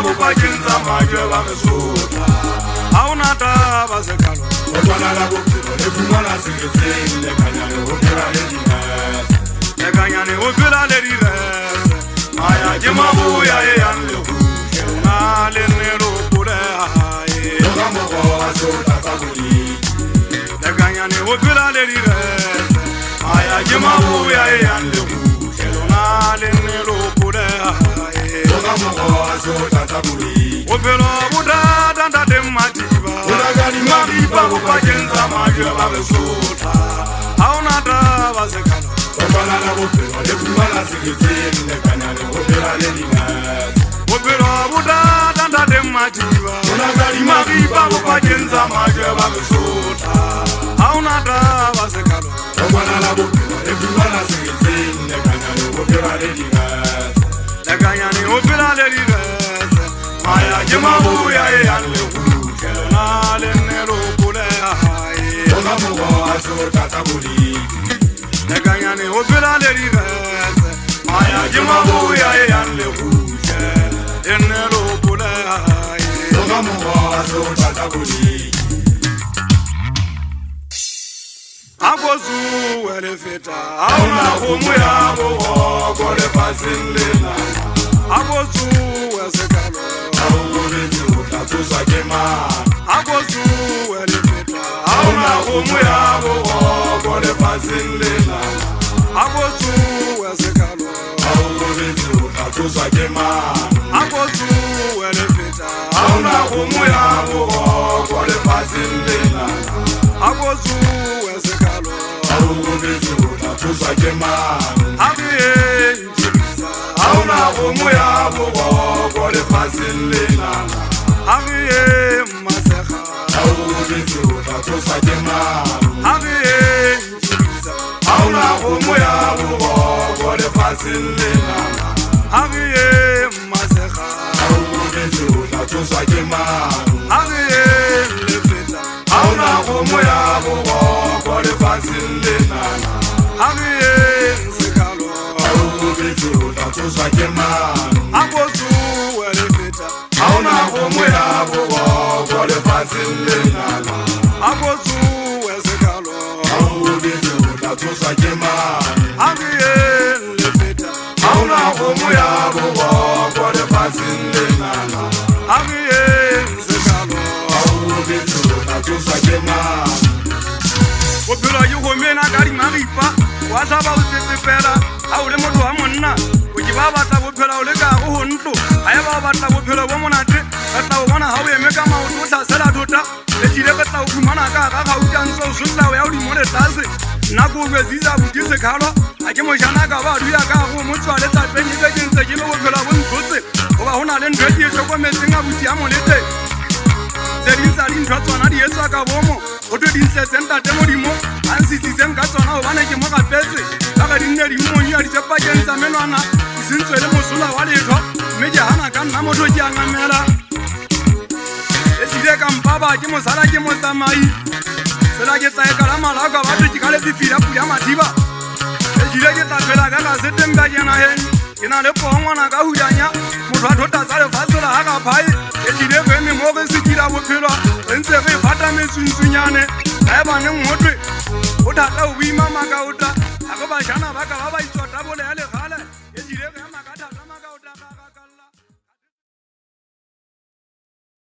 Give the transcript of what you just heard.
bo pa kenza majwe ba mesota ha ona taba se kalo o twana la bo le fumana se ke le kanyane o phela le dingas le kanyane o phela le dingas maya ke mabuya e ya le hu na le nero pure hae o ga mo go asota tsa boli le kanyane o phela le dingas maya ke mabuya e ya le hu na le nero pure hae o ga mo go asota tsa boli o phela buda danda de matiba o la ga di madiba bo pa kenza majwe ba besota ha ona taba se kalo Opala la bopelo, le fumana se ke le kanyane o phela le dingas o phela buda danda de matiba o la ga di madiba bo pa kenza majwe ba besota ha ona taba se kalo Opala la bopelo, le fumana se ke le kanyane o phela le dingas le kanyane o phela le dingas maya ke mabuya e ya le hu na le nero pule hae o ga mo go asota tsa boli le kanyane o phela le dingas maya ke mabuya e ya le hu le nero pule hae o ga mo go asota tsa boli agozu ele feta auna khomo ya bo go le fasilena agozu esekalo Agozu elefeta auna khomo ya bo go le fasilena agozu esekalo agozu elefeta auna khomo ya bo go le fasilena agozu esekalo auna khomo ya bo go le fasilena Arie masakha awubizuta tosakema Arie auna khomo ya bo le fasilena Arie masakha awubizuta tosakema Arie lefeta auna khomo ya bo le fasilena Arie sekalo awubizuta tosakema Agozu elefeta auna khomo ya bo le fasilena agozu esekalo awubizuta tosakema Arie lefeta auna khomo ya bo le fasilena Arie sekalo awubizuta tosakema o phela yo go mena ka di maripa wa tla ba o tsetsepela a o le motho wa monna o ke ba batla bo phela o le ka go hontlo aya ba batla bo phela bo monate ka tla o bona ha o eme ka maoto o tla sela tota le tshile ka tla o fumana ka ga ga o tantso o sutla o ya o di mole tlase nna go beziza bo dise khalo a ke mo jana ka ba duya ka go mo tswa le tsa teng ke ntse ke mo bo phela bo ntlotse go ba hona le ntwe ke hlokometseng a buti a molete Zerinza lintwa tsona di etswa ka bomo o tlo dintle senta temo dimo a nsitsitseng ka tsona o bana ke mo gapetse ka ga dinne di moni a di tsepa tsa menwana o sentswe le mosola wa letho mme ke hana ka nna motho ke a ngamela e tsile ka mpaba ke mo sala ke mo tsamai sela ke tsae ka la malaka ba tse ka le difila pula madiba e tsile ke tla phela ka ga setemba ke na hen ke na le pongwana ka hudanya motho a thota tsa le fasola ha ka phai e tsile go eme mo go se dira bophelo re ntse re fata metsuntsunyane ga e bane ngotwe o thata o boima maka o tla a go ba jana ba ka ba ba itswa tabole ya legale e tsile